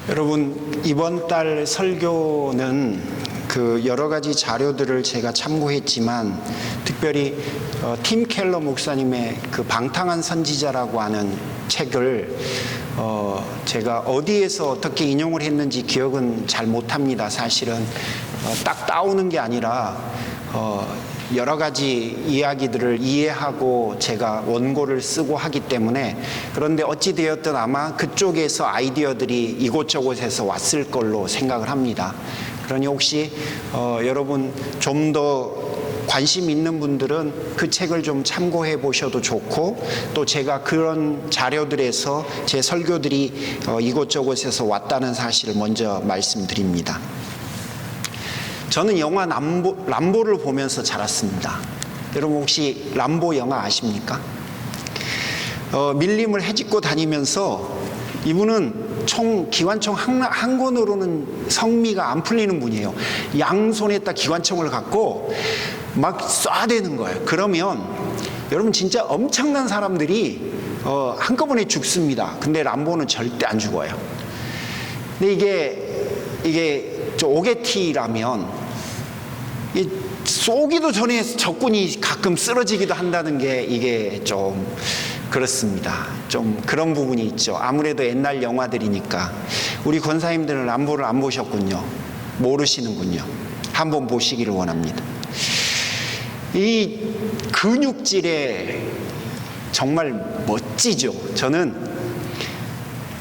여러분, 이번 달 설교는 그 여러 가지 자료들을 제가 참고했지만 특별히 팀 켈러 목사님의 그 방탕한 선지자라고 하는 책을 제가 어디에서 어떻게 인용을 했는지 기억은 잘 못합니다. 사실은 딱 따오는 게 아니라 여러 가지 이야기들을 이해하고 제가 원고를 쓰고 하기 때문에, 그런데 어찌되었든 아마 그쪽에서 아이디어들이 이곳저곳에서 왔을 걸로 생각을 합니다. 그러니 혹시 여러분 좀 더 관심 있는 분들은 그 책을 좀 참고해 보셔도 좋고, 또 제가 그런 자료들에서 제 설교들이 이곳저곳에서 왔다는 사실을 먼저 말씀드립니다. 저는 영화 람보를 보면서 자랐습니다. 여러분 혹시 람보 영화 아십니까? 밀림을 헤집고 다니면서 이분은 기관총 한 권으로는 성미가 안 풀리는 분이에요. 양손에다 기관총을 갖고 막 쏴대는 거예요. 그러면 여러분 진짜 엄청난 사람들이 한꺼번에 죽습니다. 근데 람보는 절대 안 죽어요. 근데 이게 오게티라면 쏘기도 전에 적군이 가끔 쓰러지기도 한다는 게 이게 좀 그렇습니다. 좀 그런 부분이 있죠. 아무래도 옛날 영화들이니까. 우리 권사님들은 람보를 안 보셨군요. 모르시는군요. 한번 보시기를 원합니다. 이 근육질에 정말 멋지죠. 저는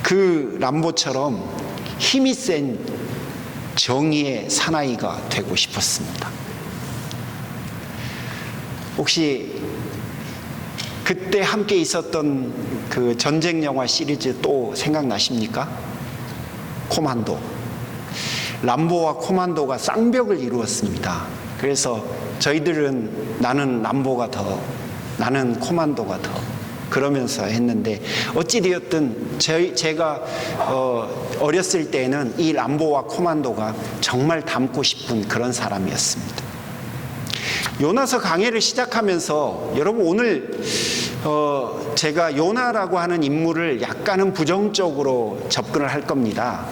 그 람보처럼 힘이 센 정의의 사나이가 되고 싶었습니다. 혹시 그때 함께 있었던 그 전쟁 영화 시리즈 또 생각나십니까? 코만도. 람보와 코만도가 쌍벽을 이루었습니다. 그래서 저희들은 나는 람보가 더, 나는 코만도가 더 그러면서 했는데, 어찌되었든 제가 어렸을 때는 이 람보와 코만도가 정말 닮고 싶은 그런 사람이었습니다. 요나서 강해를 시작하면서 여러분 오늘 제가 요나라고 하는 인물을 약간은 부정적으로 접근을 할 겁니다.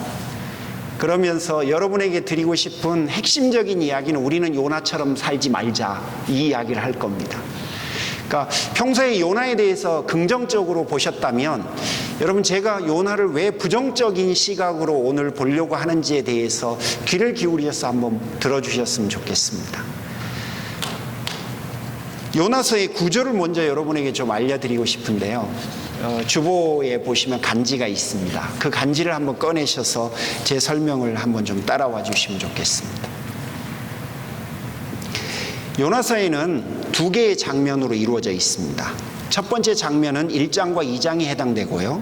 그러면서 여러분에게 드리고 싶은 핵심적인 이야기는 우리는 요나처럼 살지 말자, 이 이야기를 할 겁니다. 그러니까 평소에 요나에 대해서 긍정적으로 보셨다면, 여러분 제가 요나를 왜 부정적인 시각으로 오늘 보려고 하는지에 대해서 귀를 기울여서 한번 들어주셨으면 좋겠습니다. 요나서의 구조를 먼저 여러분에게 좀 알려드리고 싶은데요. 주보에 보시면 간지가 있습니다. 그 간지를 한번 꺼내셔서 제 설명을 한번 좀 따라와 주시면 좋겠습니다. 요나서에는 두 개의 장면으로 이루어져 있습니다. 첫 번째 장면은 1장과 2장에 해당되고요.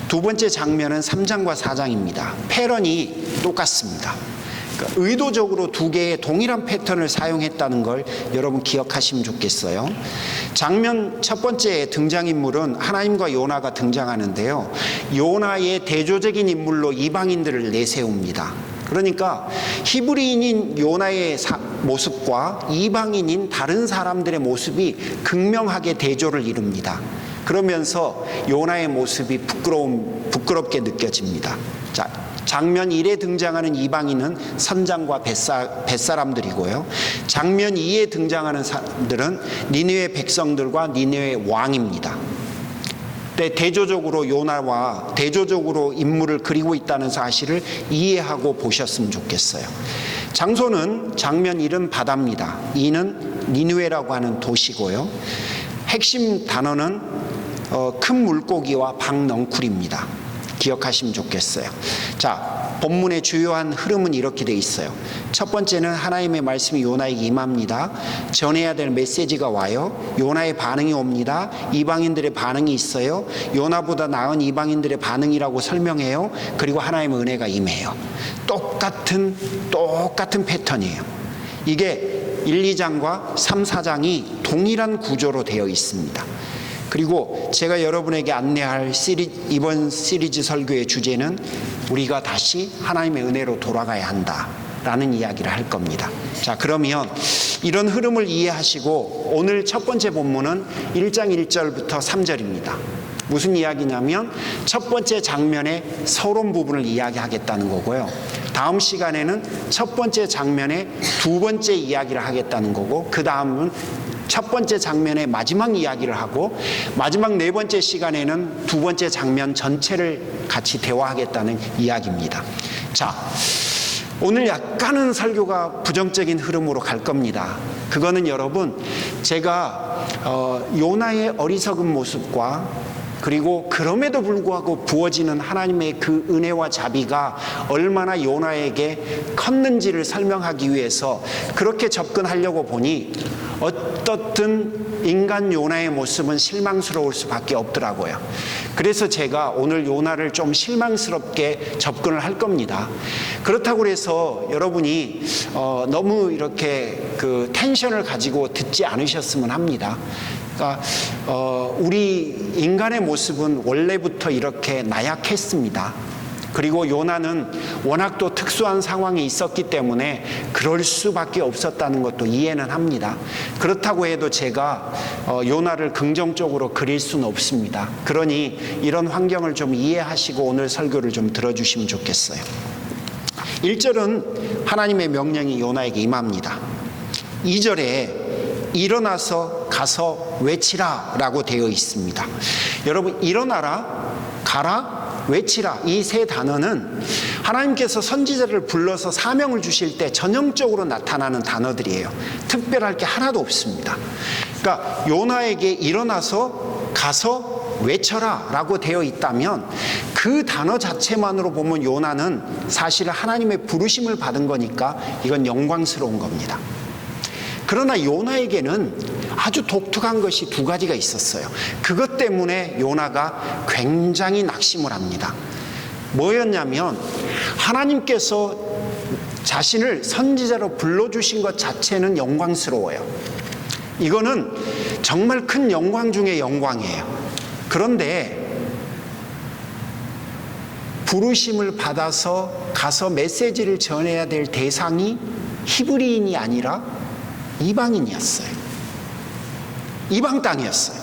두 번째 장면은 3장과 4장입니다. 패런이 똑같습니다. 그러니까 의도적으로 두 개의 동일한 패턴을 사용했다는 걸 여러분 기억하시면 좋겠어요. 장면 첫 번째 등장인물은 하나님과 요나가 등장하는데요. 요나의 대조적인 인물로 이방인들을 내세웁니다. 그러니까 히브리인인 요나의 모습과 이방인인 다른 사람들의 모습이 극명하게 대조를 이룹니다. 그러면서 요나의 모습이 부끄럽게 느껴집니다. 자, 장면 1에 등장하는 이방인은 선장과 벳사람들이고요. 장면 2에 등장하는 사람들은 니느웨 백성들과 니느웨 왕입니다. 대조적으로 요나와 대조적으로 인물을 그리고 있다는 사실을 이해하고 보셨으면 좋겠어요. 장소는 장면 1은 바다입니다. 2는 니느웨라고 하는 도시고요. 핵심 단어는 큰 물고기와 박넝쿨입니다. 기억하시면 좋겠어요. 자, 본문의 주요한 흐름은 이렇게 돼 있어요. 첫 번째는 하나님의 말씀이 요나에게 임합니다. 전해야 될 메시지가 와요. 요나의 반응이 옵니다. 이방인들의 반응이 있어요. 요나보다 나은 이방인들의 반응이라고 설명해요. 그리고 하나님의 은혜가 임해요. 똑같은 패턴이에요. 이게 1, 2장과 3, 4장이 동일한 구조로 되어 있습니다. 그리고 제가 여러분에게 안내할 이번 시리즈 설교의 주제는 우리가 다시 하나님의 은혜로 돌아가야 한다라는 이야기를 할 겁니다. 자, 그러면 이런 흐름을 이해하시고 오늘 첫 번째 본문은 1장 1절부터 3절입니다. 무슨 이야기냐면 첫 번째 장면의 서론 부분을 이야기하겠다는 거고요. 다음 시간에는 첫 번째 장면의 두 번째 이야기를 하겠다는 거고, 그 다음은 첫 번째 장면의 마지막 이야기를 하고, 마지막 네 번째 시간에는 두 번째 장면 전체를 같이 대화하겠다는 이야기입니다. 자, 오늘 약간은 설교가 부정적인 흐름으로 갈 겁니다. 그거는 여러분, 제가 요나의 어리석은 모습과 그리고 그럼에도 불구하고 부어지는 하나님의 그 은혜와 자비가 얼마나 요나에게 컸는지를 설명하기 위해서 그렇게 접근하려고 보니 어떻든 인간 요나의 모습은 실망스러울 수밖에 없더라고요. 그래서 제가 오늘 요나를 좀 실망스럽게 접근을 할 겁니다. 그렇다고 해서 여러분이 너무 이렇게 그 텐션을 가지고 듣지 않으셨으면 합니다. 그러니까 우리 인간의 모습은 원래부터 이렇게 나약했습니다. 그리고 요나는 워낙 또 특수한 상황이 있었기 때문에 그럴 수밖에 없었다는 것도 이해는 합니다. 그렇다고 해도 제가 요나를 긍정적으로 그릴 수는 없습니다. 그러니 이런 환경을 좀 이해하시고 오늘 설교를 좀 들어주시면 좋겠어요. 1절은 하나님의 명령이 요나에게 임합니다. 2절에 일어나서 가서 외치라 라고 되어 있습니다. 여러분, 일어나라, 가라, 외치라, 이 세 단어는 하나님께서 선지자를 불러서 사명을 주실 때 전형적으로 나타나는 단어들이에요. 특별할 게 하나도 없습니다. 그러니까 요나에게 일어나서 가서 외쳐라 라고 되어 있다면 그 단어 자체만으로 보면 요나는 사실 하나님의 부르심을 받은 거니까 이건 영광스러운 겁니다. 그러나 요나에게는 아주 독특한 것이 두 가지가 있었어요. 그것 때문에 요나가 굉장히 낙심을 합니다. 뭐였냐면 하나님께서 자신을 선지자로 불러주신 것 자체는 영광스러워요. 이거는 정말 큰 영광 중의 영광이에요. 그런데 부르심을 받아서 가서 메시지를 전해야 될 대상이 히브리인이 아니라 이방인이었어요. 이방 땅이었어요.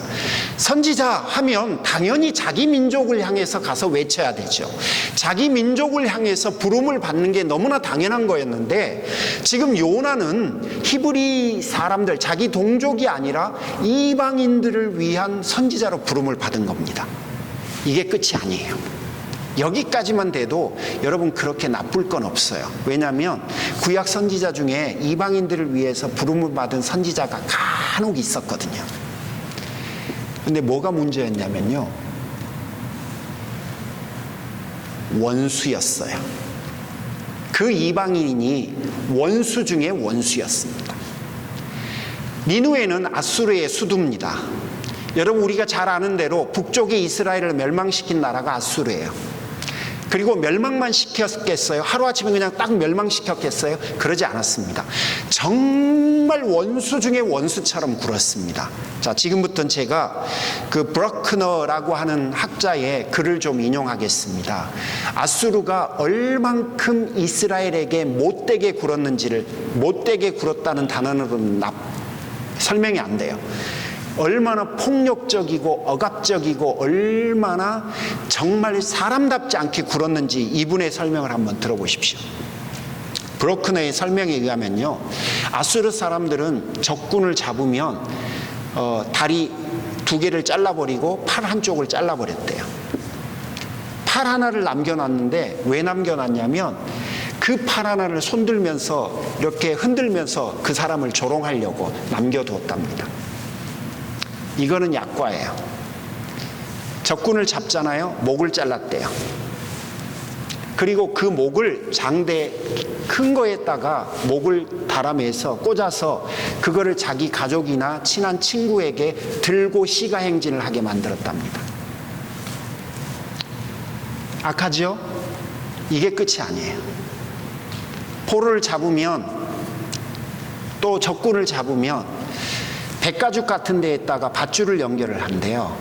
선지자 하면 당연히 자기 민족을 향해서 가서 외쳐야 되죠. 자기 민족을 향해서 부름을 받는 게 너무나 당연한 거였는데 지금 요나는 히브리 사람들, 자기 동족이 아니라 이방인들을 위한 선지자로 부름을 받은 겁니다. 이게 끝이 아니에요. 여기까지만 돼도 여러분 그렇게 나쁠 건 없어요. 왜냐하면 구약 선지자 중에 이방인들을 위해서 부름을 받은 선지자가 간혹 있었거든요. 근데 뭐가 문제였냐면요, 원수였어요. 그 이방인이 원수 중에 원수였습니다. 니느웨는 아수르의 수도입니다. 여러분, 우리가 잘 아는 대로 북쪽의 이스라엘을 멸망시킨 나라가 아수르예요. 그리고 멸망만 시켰겠어요? 하루아침에 그냥 딱 멸망시켰겠어요? 그러지 않았습니다. 정말 원수 중에 원수처럼 굴었습니다. 자, 지금부터는 제가 그 브로크너라고 하는 학자의 글을 좀 인용하겠습니다. 아수르가 얼만큼 이스라엘에게 못되게 굴었는지를, 못되게 굴었다는 단어로는 설명이 안 돼요. 얼마나 폭력적이고 억압적이고 얼마나 정말 사람답지 않게 굴었는지 이분의 설명을 한번 들어보십시오. 브로크너의 설명에 의하면요, 아수르 사람들은 적군을 잡으면 다리 두 개를 잘라버리고 팔 한쪽을 잘라버렸대요. 팔 하나를 남겨놨는데 왜 남겨놨냐면 그 팔 하나를 손들면서 이렇게 흔들면서 그 사람을 조롱하려고 남겨두었답니다. 이거는 약과예요. 적군을 잡잖아요. 목을 잘랐대요. 그리고 그 목을 장대 큰 거에다가 목을 달아매서 꽂아서 그거를 자기 가족이나 친한 친구에게 들고 시가행진을 하게 만들었답니다. 악하죠? 이게 끝이 아니에요. 포로를 잡으면, 또 적군을 잡으면 백가죽 같은 데에다가 밧줄을 연결을 한대요.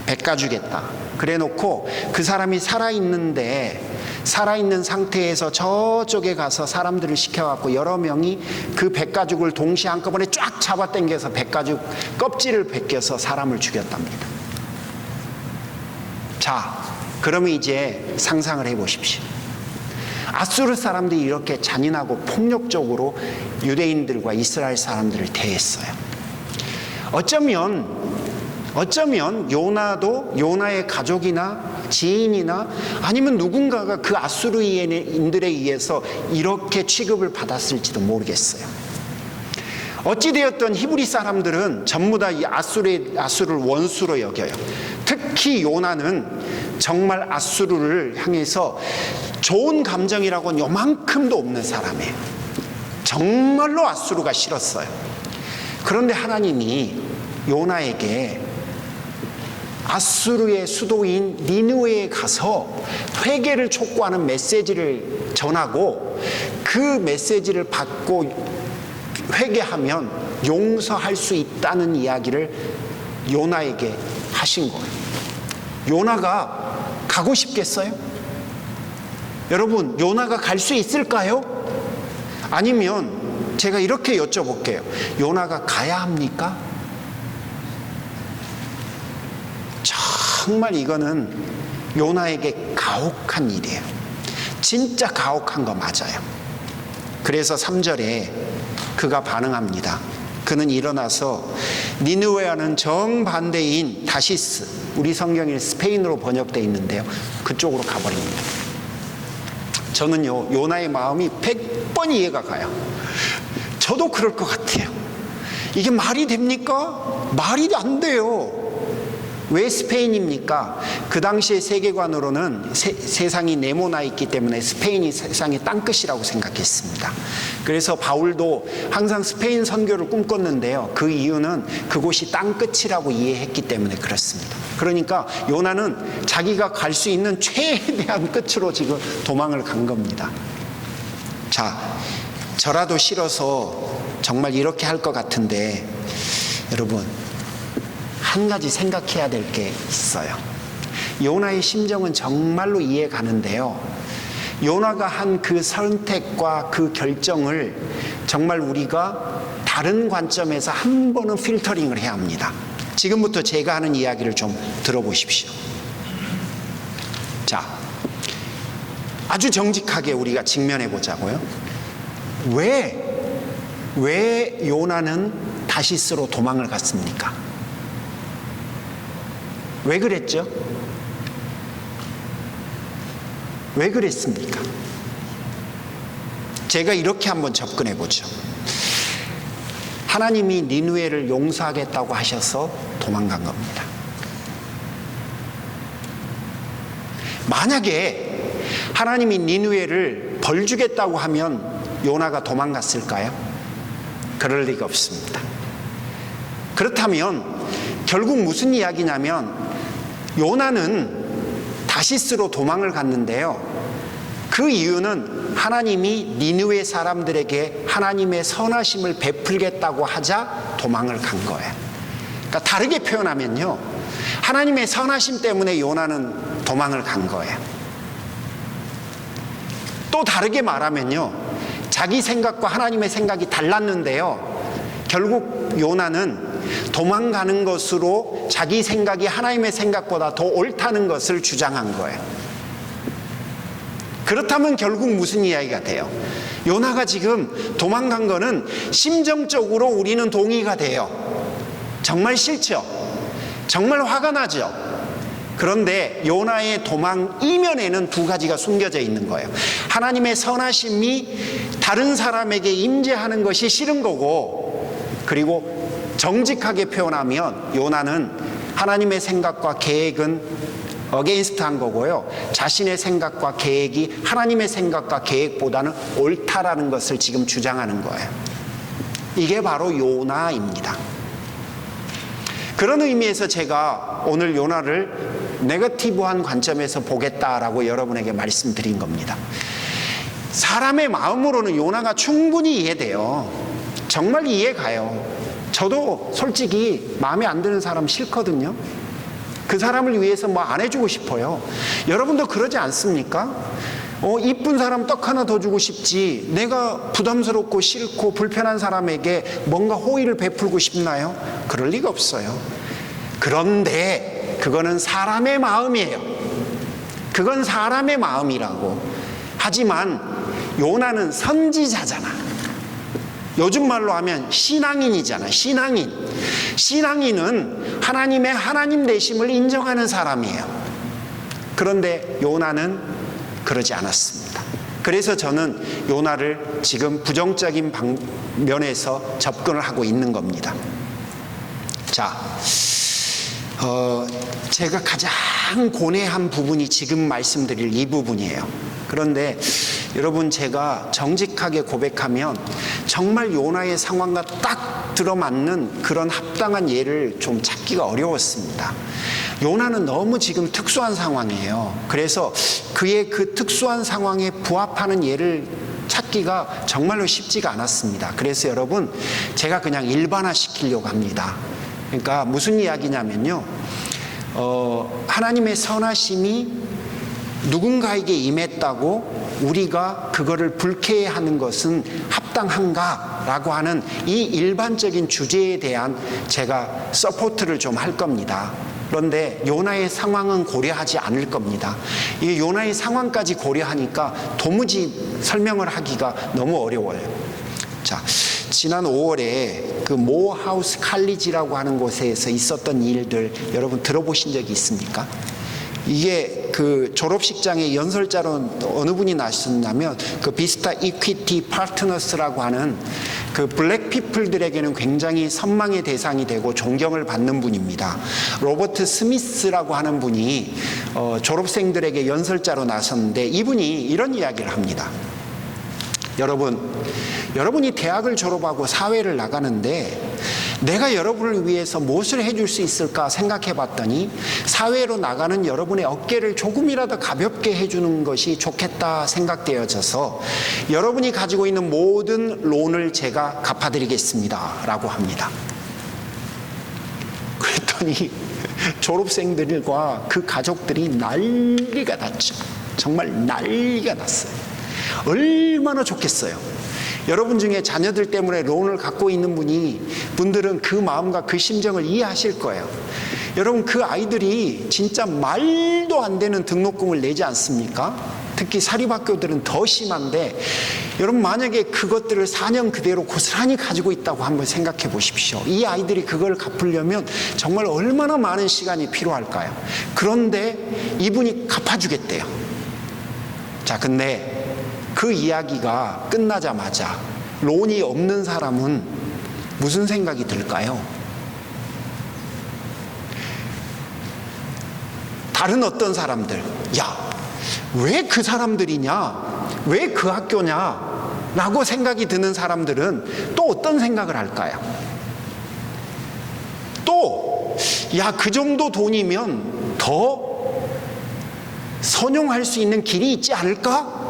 백가죽에다. 그래 놓고 그 사람이 살아있는 상태에서 저쪽에 가서 사람들을 시켜갖고 여러 명이 그 백가죽을 동시에 한꺼번에 쫙 잡아당겨서 백가죽 껍질을 벗겨서 사람을 죽였답니다. 자, 그러면 이제 상상을 해보십시오. 아수르 사람들이 이렇게 잔인하고 폭력적으로 유대인들과 이스라엘 사람들을 대했어요. 어쩌면 요나도 요나의 가족이나 지인이나 아니면 누군가가 그 아수르인들에 의해서 이렇게 취급을 받았을지도 모르겠어요. 어찌되었든 히브리 사람들은 전부 다 이 아수르를 원수로 여겨요. 특히 요나는 정말 아수르를 향해서 좋은 감정이라고는 요만큼도 없는 사람이에요. 정말로 아수르가 싫었어요. 그런데 하나님이 요나에게 아수르의 수도인 니느웨에 가서 회개를 촉구하는 메시지를 전하고 그 메시지를 받고 회개하면 용서할 수 있다는 이야기를 요나에게 하신 거예요. 요나가 가고 싶겠어요? 여러분, 요나가 갈 수 있을까요? 아니면 제가 이렇게 여쭤볼게요. 요나가 가야 합니까? 정말 이거는 요나에게 가혹한 일이에요. 진짜 가혹한 거 맞아요. 그래서 3절에 그가 반응합니다. 그는 일어나서 니느웨와는 정반대인 다시스, 우리 성경에 스페인어로 번역되어 있는데요, 그쪽으로 가버립니다. 저는요, 요나의 마음이 100번 이해가 가요. 저도 그럴 것 같아요. 이게 말이 됩니까? 말이 안 돼요. 왜 스페인입니까? 그 당시의 세계관으로는 세상이 네모나 있기 때문에 스페인이 세상의 땅끝이라고 생각했습니다. 그래서 바울도 항상 스페인 선교를 꿈꿨는데요, 그 이유는 그곳이 땅끝이라고 이해했기 때문에 그렇습니다. 그러니까 요나는 자기가 갈 수 있는 최대한 끝으로 지금 도망을 간 겁니다. 자, 저라도 싫어서 정말 이렇게 할 것 같은데, 여러분, 한 가지 생각해야 될 게 있어요. 요나의 심정은 정말로 이해 가는데요, 요나가 한 그 선택과 그 결정을 정말 우리가 다른 관점에서 한 번은 필터링을 해야 합니다. 지금부터 제가 하는 이야기를 좀 들어보십시오. 자, 아주 정직하게 우리가 직면해 보자고요. 왜 요나는 다시스로 도망을 갔습니까? 왜 그랬죠? 왜 그랬습니까? 제가 이렇게 한번 접근해 보죠. 하나님이 니느웨를 용서하겠다고 하셔서 도망간 겁니다. 만약에 하나님이 니느웨를 벌 주겠다고 하면 요나가 도망갔을까요? 그럴 리가 없습니다. 그렇다면 결국 무슨 이야기냐면, 요나는 다시스로 도망을 갔는데요, 그 이유는 하나님이 니느웨 사람들에게 하나님의 선하심을 베풀겠다고 하자 도망을 간 거예요. 그러니까 다르게 표현하면요, 하나님의 선하심 때문에 요나는 도망을 간 거예요. 또 다르게 말하면요, 자기 생각과 하나님의 생각이 달랐는데요, 결국 요나는 도망가는 것으로 자기 생각이 하나님의 생각보다 더 옳다는 것을 주장한 거예요. 그렇다면 결국 무슨 이야기가 돼요? 요나가 지금 도망간 거는 심정적으로 우리는 동의가 돼요. 정말 싫죠? 정말 화가 나죠? 그런데 요나의 도망 이면에는 두 가지가 숨겨져 있는 거예요. 하나님의 선하심이 다른 사람에게 임재하는 것이 싫은 거고, 그리고 정직하게 표현하면 요나는 하나님의 생각과 계획은 어게인스트한 거고요, 자신의 생각과 계획이 하나님의 생각과 계획보다는 옳다라는 것을 지금 주장하는 거예요. 이게 바로 요나입니다. 그런 의미에서 제가 오늘 요나를 네거티브한 관점에서 보겠다라고 여러분에게 말씀드린 겁니다. 사람의 마음으로는 요나가 충분히 이해돼요. 정말 이해가요. 저도 솔직히 마음에 안 드는 사람 싫거든요. 그 사람을 위해서 뭐 안 해주고 싶어요. 여러분도 그러지 않습니까? 이쁜 사람 떡 하나 더 주고 싶지, 내가 부담스럽고 싫고 불편한 사람에게 뭔가 호의를 베풀고 싶나요? 그럴 리가 없어요. 그런데 그거는 사람의 마음이에요. 그건 사람의 마음이라고. 하지만 요나는 선지자잖아. 요즘 말로 하면 신앙인이잖아. 신앙인은 하나님의 하나님 되심을 인정하는 사람이에요. 그런데 요나는 그러지 않았습니다. 그래서 저는 요나를 지금 부정적인 면에서 접근을 하고 있는 겁니다. 자, 제가 가장 고뇌한 부분이 지금 말씀드릴 이 부분이에요. 그런데 여러분, 제가 정직하게 고백하면 정말 요나의 상황과 딱 들어맞는 그런 합당한 예를 좀 찾기가 어려웠습니다. 요나는 너무 지금 특수한 상황이에요. 그래서 그의 그 특수한 상황에 부합하는 예를 찾기가 정말로 쉽지가 않았습니다. 그래서 여러분, 제가 그냥 일반화시키려고 합니다. 그러니까 무슨 이야기냐면요, 하나님의 선하심이 누군가에게 임했다고 우리가 그거를 불쾌해하는 것은 합당한가라고 하는 이 일반적인 주제에 대한 제가 서포트를 좀 할 겁니다. 그런데 요나의 상황은 고려하지 않을 겁니다. 이 요나의 상황까지 고려하니까 도무지 설명을 하기가 너무 어려워요. 자, 지난 5월에 그 모하우스 칼리지라고 하는 곳에서 있었던 일들 여러분 들어보신 적이 있습니까? 이게 그 졸업식장에 연설자로 어느 분이 나셨냐면 그 비스타 이퀴티 파트너스라고 하는 그 블랙 피플들에게는 굉장히 선망의 대상이 되고 존경을 받는 분입니다. 로버트 스미스라고 하는 분이 졸업생들에게 연설자로 나섰는데 이분이 이런 이야기를 합니다. 여러분이 대학을 졸업하고 사회를 나가는데 내가 여러분을 위해서 무엇을 해줄 수 있을까 생각해 봤더니 사회로 나가는 여러분의 어깨를 조금이라도 가볍게 해주는 것이 좋겠다 생각되어져서 여러분이 가지고 있는 모든 론을 제가 갚아드리겠습니다 라고 합니다. 그랬더니 졸업생들과 그 가족들이 난리가 났죠. 정말 난리가 났어요. 얼마나 좋겠어요. 여러분 중에 자녀들 때문에 론을 갖고 있는 분들은 그 마음과 그 심정을 이해하실 거예요. 여러분, 그 아이들이 진짜 말도 안 되는 등록금을 내지 않습니까? 특히 사립학교들은 더 심한데 여러분, 만약에 그것들을 4년 그대로 고스란히 가지고 있다고 한번 생각해 보십시오. 이 아이들이 그걸 갚으려면 정말 얼마나 많은 시간이 필요할까요? 그런데 이분이 갚아주겠대요. 자, 근데 그 이야기가 끝나자마자 론이 없는 사람은 무슨 생각이 들까요? 다른 어떤 사람들, 야, 왜 그 사람들이냐? 왜 그 학교냐? 라고 생각이 드는 사람들은 또 어떤 생각을 할까요? 또, 야, 그 정도 돈이면 더 선용할 수 있는 길이 있지 않을까?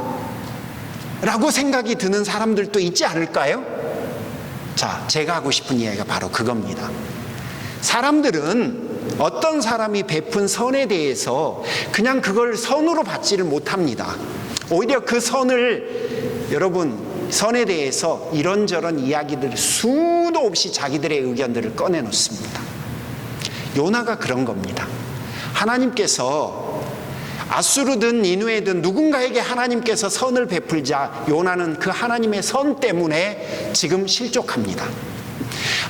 라고 생각이 드는 사람들도 있지 않을까요? 자, 제가 하고 싶은 이야기가 바로 그겁니다. 사람들은 어떤 사람이 베푼 선에 대해서 그냥 그걸 선으로 받지를 못합니다. 오히려 그 선에 대해서 이런저런 이야기들 수도 없이 자기들의 의견들을 꺼내놓습니다. 요나가 그런 겁니다. 하나님께서 아수르든 니누에든 누군가에게 하나님께서 선을 베풀자 요나는 그 하나님의 선 때문에 지금 실족합니다.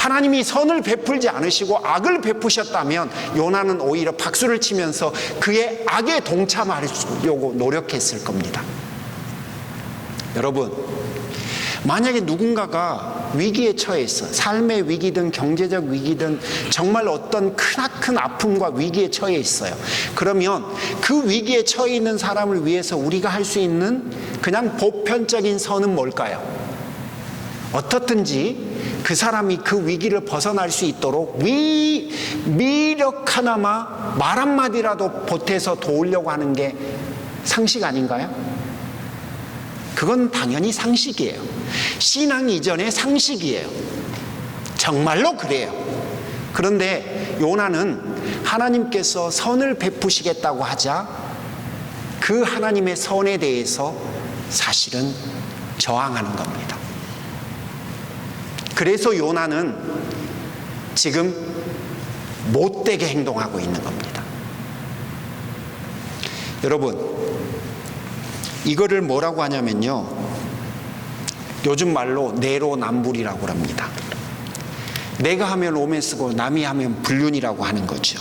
하나님이 선을 베풀지 않으시고 악을 베푸셨다면 요나는 오히려 박수를 치면서 그의 악에 동참하려고 노력했을 겁니다. 여러분, 만약에 누군가가 위기에 처해있어, 삶의 위기든 경제적 위기든 정말 어떤 크나큰 아픔과 위기에 처해 있어요. 그러면 그 위기에 처해 있는 사람을 위해서 우리가 할 수 있는 그냥 보편적인 선은 뭘까요? 어떻든지 그 사람이 그 위기를 벗어날 수 있도록 미력 하나마 말 한마디라도 보태서 도우려고 하는 게 상식 아닌가요? 그건 당연히 상식이에요. 신앙 이전의 상식이에요. 정말로 그래요. 그런데 요나는 하나님께서 선을 베푸시겠다고 하자 그 하나님의 선에 대해서 사실은 저항하는 겁니다. 그래서 요나는 지금 못되게 행동하고 있는 겁니다. 여러분, 이거를 뭐라고 하냐면요, 요즘 말로 내로남불이라고 합니다. 내가 하면 로맨스고 남이 하면 불륜이라고 하는 거죠.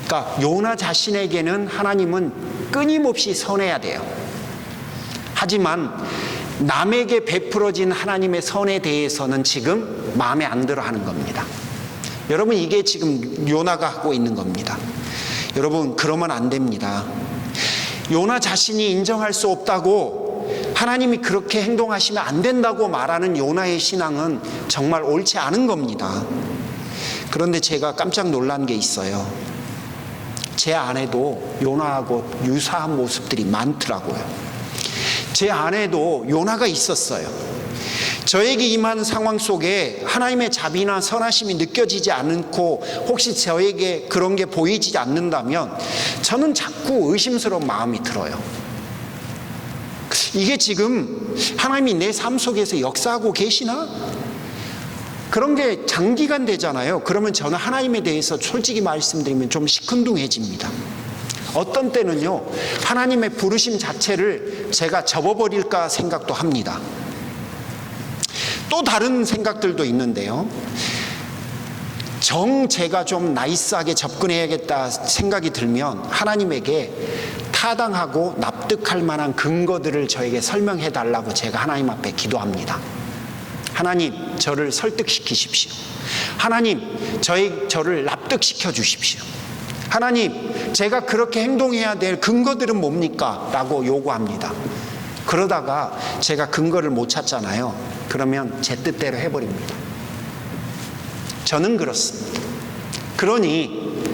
그러니까 요나 자신에게는 하나님은 끊임없이 선해야 돼요. 하지만 남에게 베풀어진 하나님의 선에 대해서는 지금 마음에 안 들어 하는 겁니다. 여러분, 이게 지금 요나가 하고 있는 겁니다. 여러분, 그러면 안 됩니다. 요나 자신이 인정할 수 없다고, 하나님이 그렇게 행동하시면 안 된다고 말하는 요나의 신앙은 정말 옳지 않은 겁니다. 그런데 제가 깜짝 놀란 게 있어요. 제 안에도 요나하고 유사한 모습들이 많더라고요. 제 안에도 요나가 있었어요. 저에게 임한 상황 속에 하나님의 자비나 선하심이 느껴지지 않고 혹시 저에게 그런 게 보이지 않는다면 저는 자꾸 의심스러운 마음이 들어요. 이게 지금 하나님이 내 삶 속에서 역사하고 계시나? 그런 게 장기간 되잖아요. 그러면 저는 하나님에 대해서 솔직히 말씀드리면 좀 시큰둥해집니다. 어떤 때는요, 하나님의 부르심 자체를 제가 접어버릴까 생각도 합니다. 또 다른 생각들도 있는데요, 제가 좀 나이스하게 접근해야겠다 생각이 들면 하나님에게 타당하고 납득할 만한 근거들을 저에게 설명해 달라고 제가 하나님 앞에 기도합니다. 하나님, 저를 설득시키십시오. 하나님, 저를 납득시켜 주십시오. 하나님, 제가 그렇게 행동해야 될 근거들은 뭡니까? 라고 요구합니다. 그러다가 제가 근거를 못 찾잖아요. 그러면 제 뜻대로 해버립니다. 저는 그렇습니다. 그러니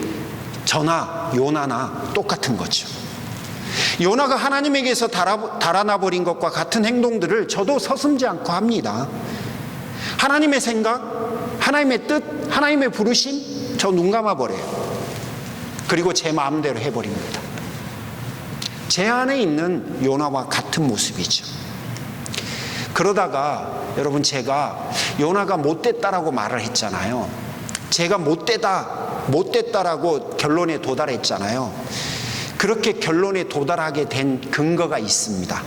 저나 요나나 똑같은 거죠. 요나가 하나님에게서 달아나 버린 것과 같은 행동들을 저도 서슴지 않고 합니다. 하나님의 생각, 하나님의 뜻, 하나님의 부르심, 저 눈 감아 버려요. 그리고 제 마음대로 해버립니다. 제 안에 있는 요나와 같은 모습이죠. 그러다가 여러분, 제가 요나가 못됐다라고 말을 했잖아요. 제가 못됐다라고 결론에 도달했잖아요. 그렇게 결론에 도달하게 된 근거가 있습니다.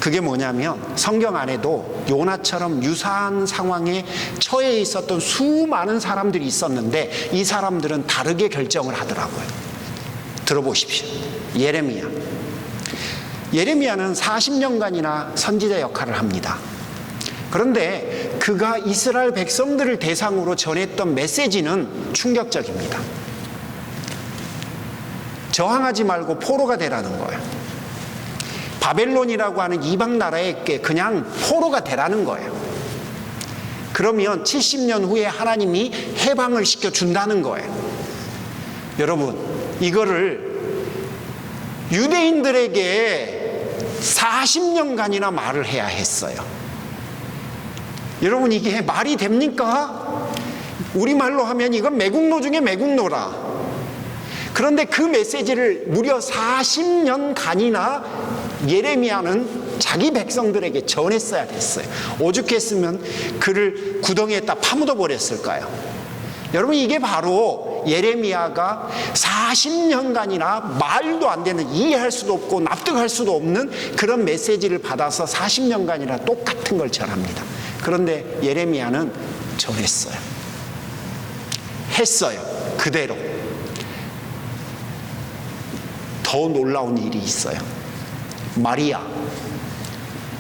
그게 뭐냐면, 성경 안에도 요나처럼 유사한 상황에 처해 있었던 수많은 사람들이 있었는데 이 사람들은 다르게 결정을 하더라고요. 들어보십시오. 예레미야는 40년간이나 선지자 역할을 합니다. 그런데 그가 이스라엘 백성들을 대상으로 전했던 메시지는 충격적입니다. 저항하지 말고 포로가 되라는 거예요. 바벨론이라고 하는 이방 나라에게 그냥 포로가 되라는 거예요. 그러면 70년 후에 하나님이 해방을 시켜준다는 거예요. 여러분, 이거를 유대인들에게 40년간이나 말을 해야 했어요. 여러분, 이게 말이 됩니까? 우리말로 하면 이건 매국노 중에 매국노라. 그런데 그 메시지를 무려 40년간이나 예레미야는 자기 백성들에게 전했어야 됐어요. 오죽했으면 그를 구덩이에다 파묻어 버렸을까요? 여러분, 이게 바로 예레미야가 40년간이나 말도 안 되는, 이해할 수도 없고 납득할 수도 없는 그런 메시지를 받아서 40년간이나 똑같은 걸 전합니다. 그런데 예레미야는 전했어요. 했어요. 그대로. 더 놀라운 일이 있어요. 마리아,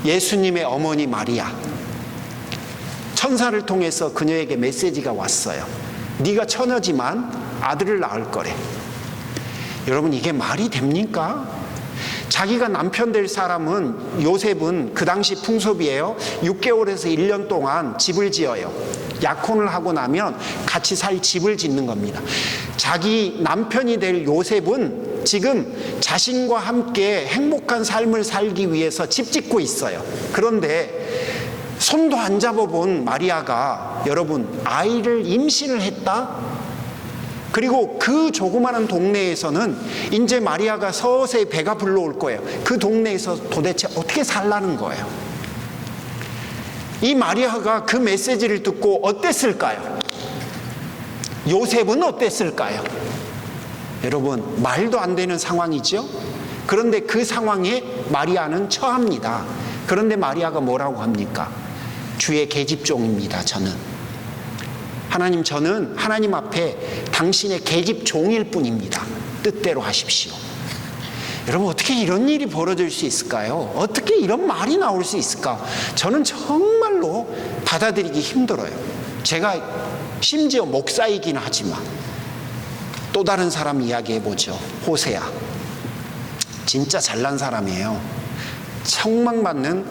예수님의 어머니 마리아, 천사를 통해서 그녀에게 메시지가 왔어요. 네가 처녀지만 아들을 낳을 거래. 여러분, 이게 말이 됩니까? 자기가 남편 될 사람은, 요셉은 그 당시 풍습이에요. 6개월에서 1년 동안 집을 지어요. 약혼을 하고 나면 같이 살 집을 짓는 겁니다. 자기 남편이 될 요셉은 지금 자신과 함께 행복한 삶을 살기 위해서 집 짓고 있어요. 그런데 손도 안 잡아본 마리아가, 여러분, 아이를 임신을 했다? 그리고 그 조그마한 동네에서는 이제 마리아가 서서히 배가 불러올 거예요. 그 동네에서 도대체 어떻게 살라는 거예요? 이 마리아가 그 메시지를 듣고 어땠을까요? 요셉은 어땠을까요? 여러분, 말도 안 되는 상황이죠. 그런데 그 상황에 마리아는 처합니다. 그런데 마리아가 뭐라고 합니까? 주의 계집종입니다. 저는 하나님 앞에 당신의 계집종일 뿐입니다. 뜻대로 하십시오. 여러분, 어떻게 이런 일이 벌어질 수 있을까요? 어떻게 이런 말이 나올 수 있을까? 저는 정말로 받아들이기 힘들어요. 제가 심지어 목사이긴 하지만 또 다른 사람 이야기해보죠. 호세아, 진짜 잘난 사람이에요. 촉망받는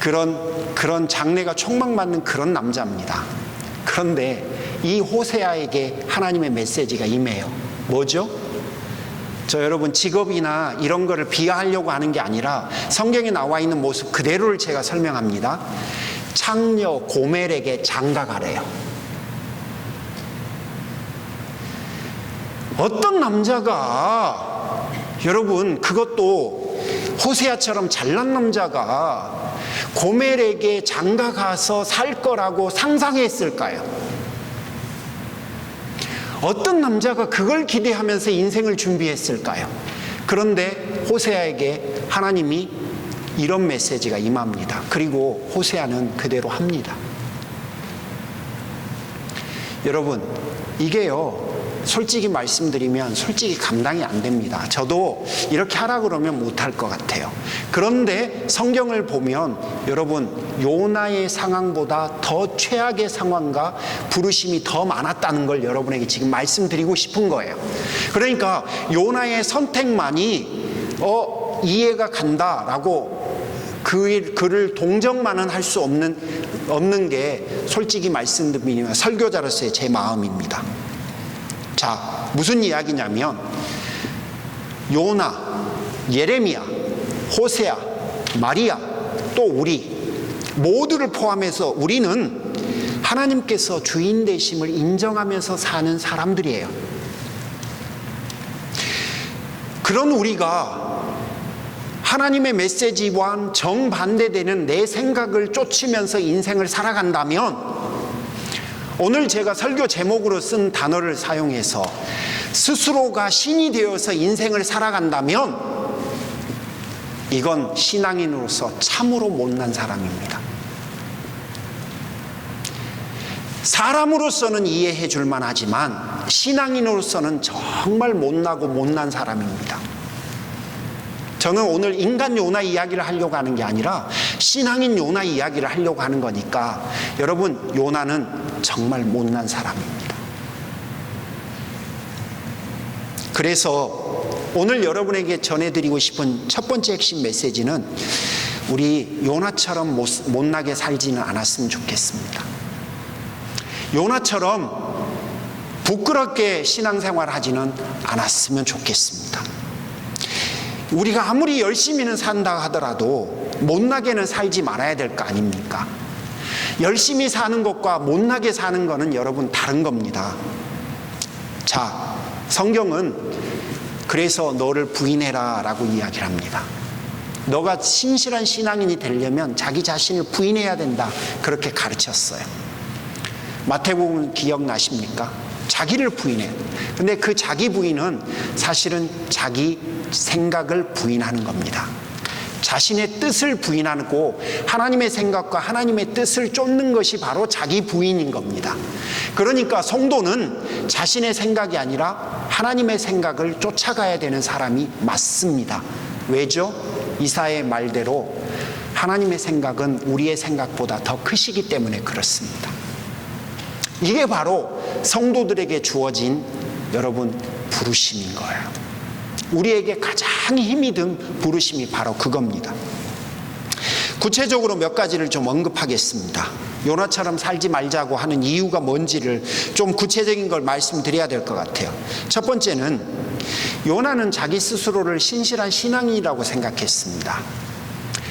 그런 장래가 촉망받는 그런 남자입니다. 그런데 이 호세아에게 하나님의 메시지가 임해요. 뭐죠? 여러분, 직업이나 이런 거를 비하하려고 하는 게 아니라 성경에 나와 있는 모습 그대로를 제가 설명합니다. 창녀 고멜에게 장가가래요. 어떤 남자가, 여러분, 그것도 호세아처럼 잘난 남자가 고멜에게 장가가서 살 거라고 상상했을까요? 어떤 남자가 그걸 기대하면서 인생을 준비했을까요? 그런데 호세아에게 하나님이 이런 메시지가 임합니다. 그리고 호세아는 그대로 합니다. 여러분, 이게요, 솔직히 말씀드리면 솔직히 감당이 안 됩니다. 저도 이렇게 하라 그러면 못할 것 같아요. 그런데 성경을 보면 여러분, 요나의 상황보다 더 최악의 상황과 부르심이 더 많았다는 걸 여러분에게 지금 말씀드리고 싶은 거예요. 그러니까 요나의 선택만이 이해가 간다라고 그를 동정만은 할 수 없는 게 솔직히 말씀드리면 설교자로서의 제 마음입니다. 자, 무슨 이야기냐면 요나, 예레미야, 호세아, 마리아, 또 우리 모두를 포함해서 우리는 하나님께서 주인 되심을 인정하면서 사는 사람들이에요. 그런 우리가 하나님의 메시지와 정반대되는 내 생각을 쫓으면서 인생을 살아간다면, 오늘 제가 설교 제목으로 쓴 단어를 사용해서 스스로가 신이 되어서 인생을 살아간다면 이건 신앙인으로서 참으로 못난 사람입니다. 사람으로서는 이해해 줄 만하지만 신앙인으로서는 정말 못나고 못난 사람입니다. 저는 오늘 인간 요나 이야기를 하려고 하는 게 아니라 신앙인 요나 이야기를 하려고 하는 거니까, 여러분, 요나는 정말 못난 사람입니다. 그래서 오늘 여러분에게 전해드리고 싶은 첫 번째 핵심 메시지는 우리 요나처럼 못나게 살지는 않았으면 좋겠습니다. 요나처럼 부끄럽게 신앙생활 하지는 않았으면 좋겠습니다. 우리가 아무리 열심히는 산다 하더라도 못나게는 살지 말아야 될 거 아닙니까? 열심히 사는 것과 못나게 사는 것은 여러분 다른 겁니다. 자, 성경은 그래서 너를 부인해라 라고 이야기를 합니다. 너가 신실한 신앙인이 되려면 자기 자신을 부인해야 된다, 그렇게 가르쳤어요. 마태복음 기억나십니까? 자기를 부인해요. 근데 그 자기 부인은 사실은 자기 생각을 부인하는 겁니다. 자신의 뜻을 부인하고 하나님의 생각과 하나님의 뜻을 쫓는 것이 바로 자기 부인인 겁니다. 그러니까 성도는 자신의 생각이 아니라 하나님의 생각을 쫓아가야 되는 사람이 맞습니다. 왜죠? 이사야의 말대로 하나님의 생각은 우리의 생각보다 더 크시기 때문에 그렇습니다. 이게 바로 성도들에게 주어진 여러분 부르심인 거예요. 우리에게 가장 힘이 든 부르심이 바로 그겁니다. 구체적으로 몇 가지를 좀 언급하겠습니다. 요나처럼 살지 말자고 하는 이유가 뭔지를 좀 구체적인 걸 말씀드려야 될 것 같아요. 첫 번째는 요나는 자기 스스로를 신실한 신앙인이라고 생각했습니다.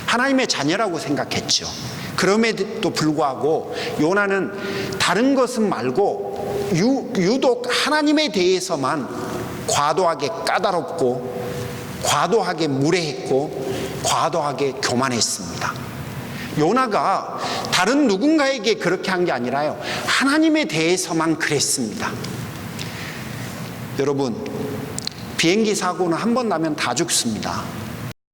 하나님의 자녀라고 생각했죠. 그럼에도 불구하고 요나는 다른 것은 말고 유독 하나님에 대해서만 과도하게 까다롭고 과도하게 무례했고 과도하게 교만했습니다. 요나가 다른 누군가에게 그렇게 한 게 아니라요, 하나님에 대해서만 그랬습니다. 여러분, 비행기 사고는 한 번 나면 다 죽습니다.